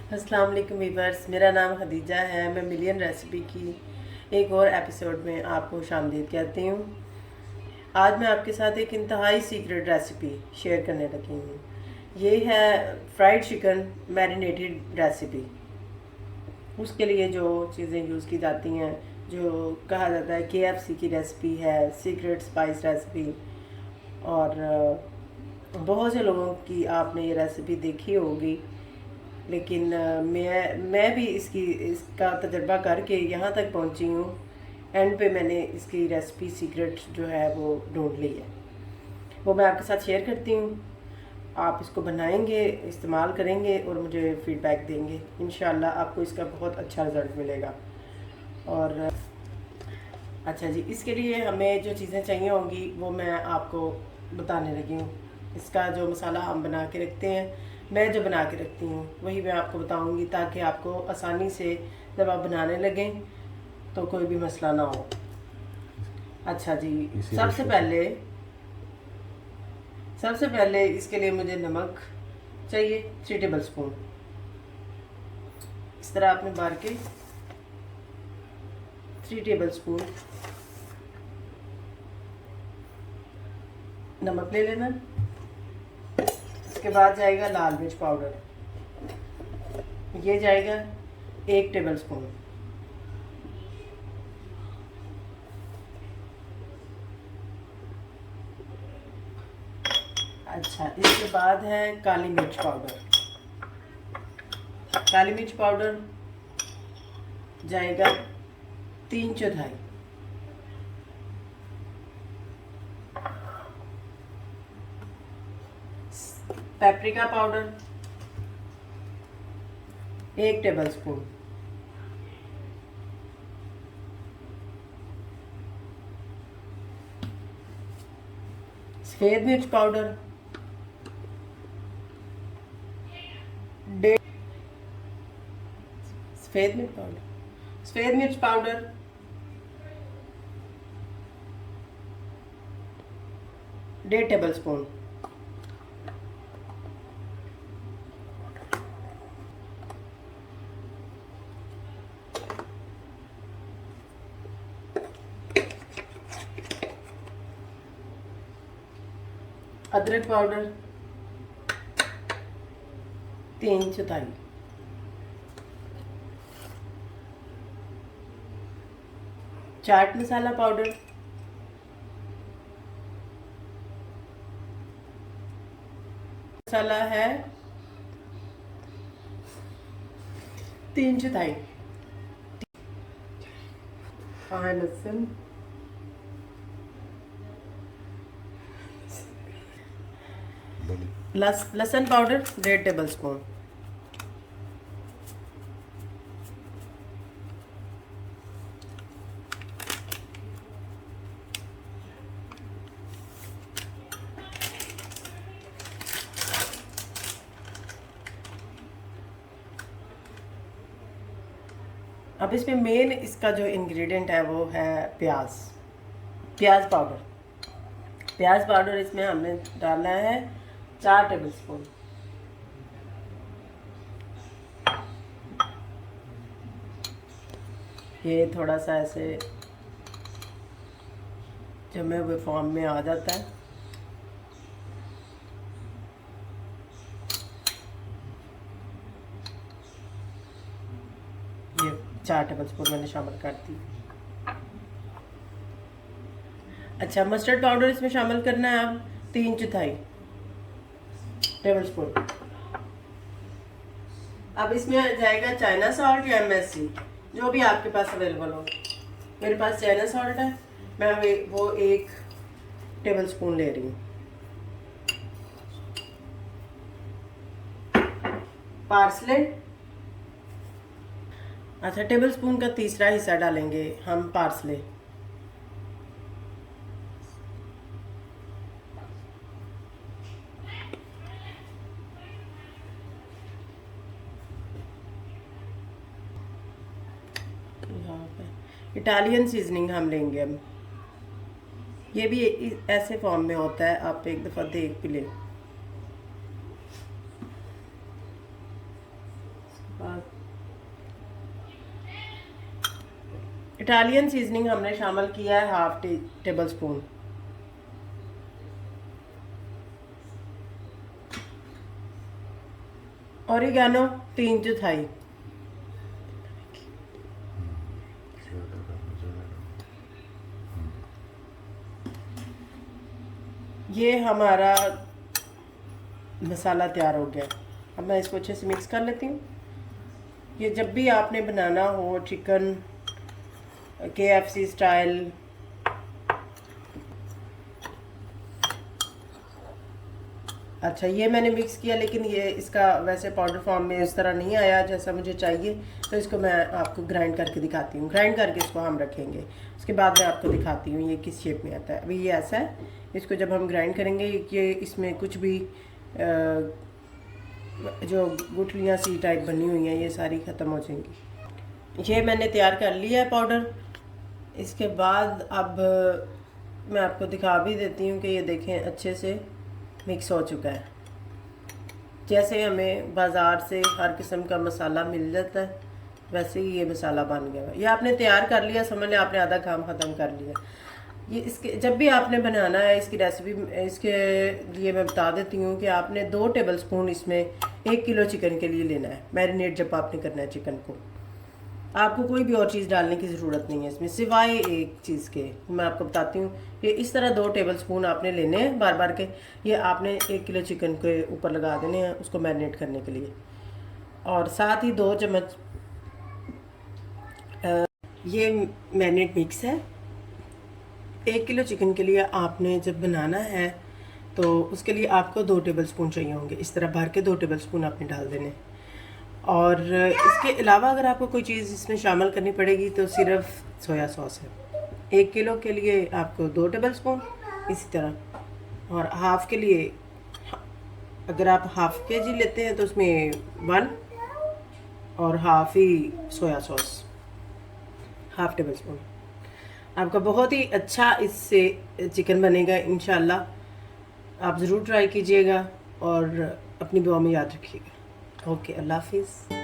अस्सलाम वालेकुम वीवर्स, मेरा नाम खदीजा है। मैं मिलियन रेसिपी की एक और एपिसोड में आपको खुशामदीद कहती हूँ। आज मैं आपके साथ एक इंतहाई सीक्रेट रेसिपी शेयर करने लगी हूँ। ये है फ्राइड चिकन मैरिनेटेड रेसिपी। उसके लिए जो चीज़ें यूज़ की जाती हैं, जो कहा जाता है KFC की रेसिपी है, सीक्रेट स्पाइस रेसिपी। और बहुत से लोगों की आपने ये रेसिपी देखी होगी, लेकिन मैं भी इसका तजर्बा करके यहाँ तक पहुँची हूँ। एंड पे मैंने इसकी रेसिपी सीक्रेट जो है वो ढूंढ ली है, वो मैं आपके साथ शेयर करती हूँ। आप इसको बनाएंगे, इस्तेमाल करेंगे और मुझे फ़ीडबैक देंगे। इंशाल्लाह आपको इसका बहुत अच्छा रिज़ल्ट मिलेगा। और अच्छा जी, इसके लिए हमें जो चीज़ें चाहिए होंगी वो मैं आपको बताने लगी हूँ। इसका जो मसाला हम बना के रखते हैं, मैं जो बना के रखती हूँ वही मैं आपको बताऊँगी, ताकि आपको आसानी से जब आप बनाने लगें तो कोई भी मसला ना हो। अच्छा जी, सबसे पहले इसके लिए मुझे नमक चाहिए 3 टेबल स्पून। इस तरह आपने बार के 3 टेबल स्पून नमक ले लेना। इसके बाद जाएगा लाल मिर्च पाउडर, ये जाएगा 1 टेबल स्पून। अच्छा, इसके बाद है काली मिर्च पाउडर। काली मिर्च पाउडर जाएगा 3/4। Paprika powder 1 table spoon. सफ़ेद मिर्च पाउडर डेढ़ सफ़ेद मिर्च पाउडर 1.5 टेबल स्पून। अदरक पाउडर 3/4। चाट मसाला पाउडर मसाला है 3/4। हाँ, लहसुन पाउडर 1.5 टेबल स्पून। अब इसमें मेन इसका जो इंग्रेडिएंट है वो है प्याज पाउडर। प्याज पाउडर इसमें हमने डालना है 4 टेबल स्पून। ये थोड़ा सा ऐसे जमे हुए फॉर्म में आ जाता है। ये 4 टेबल स्पून मैंने शामिल कर दी। अच्छा, मस्टर्ड पाउडर इसमें शामिल करना है अब 3/4 टेबल स्पून। अब इसमें जाएगा चाइना सॉल्ट या MSC, जो भी आपके पास अवेलेबल हो। मेरे पास चाइना सॉल्ट है, मैं वो 1 टेबल स्पून ले रही हूँ। पार्सले, अच्छा, टेबल स्पून का तीसरा हिस्सा डालेंगे हम पार्सले। यहाँ पे इटालियन सीजनिंग हम लेंगे अब। ये भी ऐसे फॉर्म में होता है, आप एक दफ़ा देख भी लें। बाद इटालियन सीजनिंग हमने शामिल किया है 1/2 टेबल स्पून। ओरिगेनो 3/4। ये हमारा मसाला तैयार हो गया। अब मैं इसको अच्छे से मिक्स कर लेती हूँ। ये जब भी आपने बनाना हो चिकन KFC स्टाइल, अच्छा ये मैंने मिक्स किया, लेकिन ये इसका वैसे पाउडर फॉर्म में इस तरह नहीं आया जैसा मुझे चाहिए, तो इसको मैं आपको ग्राइंड करके दिखाती हूँ। ग्राइंड करके इसको हम रखेंगे, उसके बाद मैं आपको दिखाती हूँ ये किस शेप में आता है। अभी ये ऐसा है, इसको जब हम ग्राइंड करेंगे ये इसमें कुछ भी जो गुठलियाँ सी टाइप बनी हुई हैं ये सारी ख़त्म हो जाएंगी। ये मैंने तैयार कर लिया है पाउडर। इसके बाद अब मैं आपको दिखा भी देती हूँ कि ये देखें अच्छे से मिक्स हो चुका है। जैसे हमें बाज़ार से हर किस्म का मसाला मिल जाता है वैसे ही ये मसाला बन गया है। ये आपने तैयार कर लिया, समझ लें आपने आधा काम ख़त्म कर लिया। ये इसके जब भी आपने बनाना है इसकी रेसिपी, इसके लिए मैं बता देती हूँ कि आपने 2 टेबल स्पून इसमें 1 किलो चिकन के लिए लेना है। मैरिनेट जब आपने करना है चिकन को, आपको कोई भी और चीज़ डालने की ज़रूरत नहीं है इसमें सिवाय एक चीज़ के। मैं आपको बताती हूँ, ये इस तरह 2 टेबल स्पून आपने लेने हैं बार बार के। ये आपने 1 किलो चिकन के ऊपर लगा देने हैं उसको मैरिनेट करने के लिए। और साथ ही 2 चम्मच ये मैरिनेट मिक्स है। 1 किलो चिकन के लिए आपने जब बनाना है तो उसके लिए आपको 2 टेबल स्पून चाहिए होंगे। इस तरह भर के 2 टेबल स्पून आपने डाल देने। और इसके अलावा अगर आपको कोई चीज़ इसमें शामिल करनी पड़ेगी तो सिर्फ सोया सॉस है। 1 किलो के लिए आपको 2 टेबल स्पून, इसी तरह। और हाफ़ के लिए अगर आप हाफ़ केजी लेते हैं तो उसमें 1 और हाफ़ ही soya sauce, half tablespoon. आपका बहुत ही अच्छा इससे चिकन बनेगा इंशाल्लाह। आप ज़रूर ट्राई कीजिएगा और अपनी दुआ में याद रखिएगा। ओके, अल्लाह हाफिज़।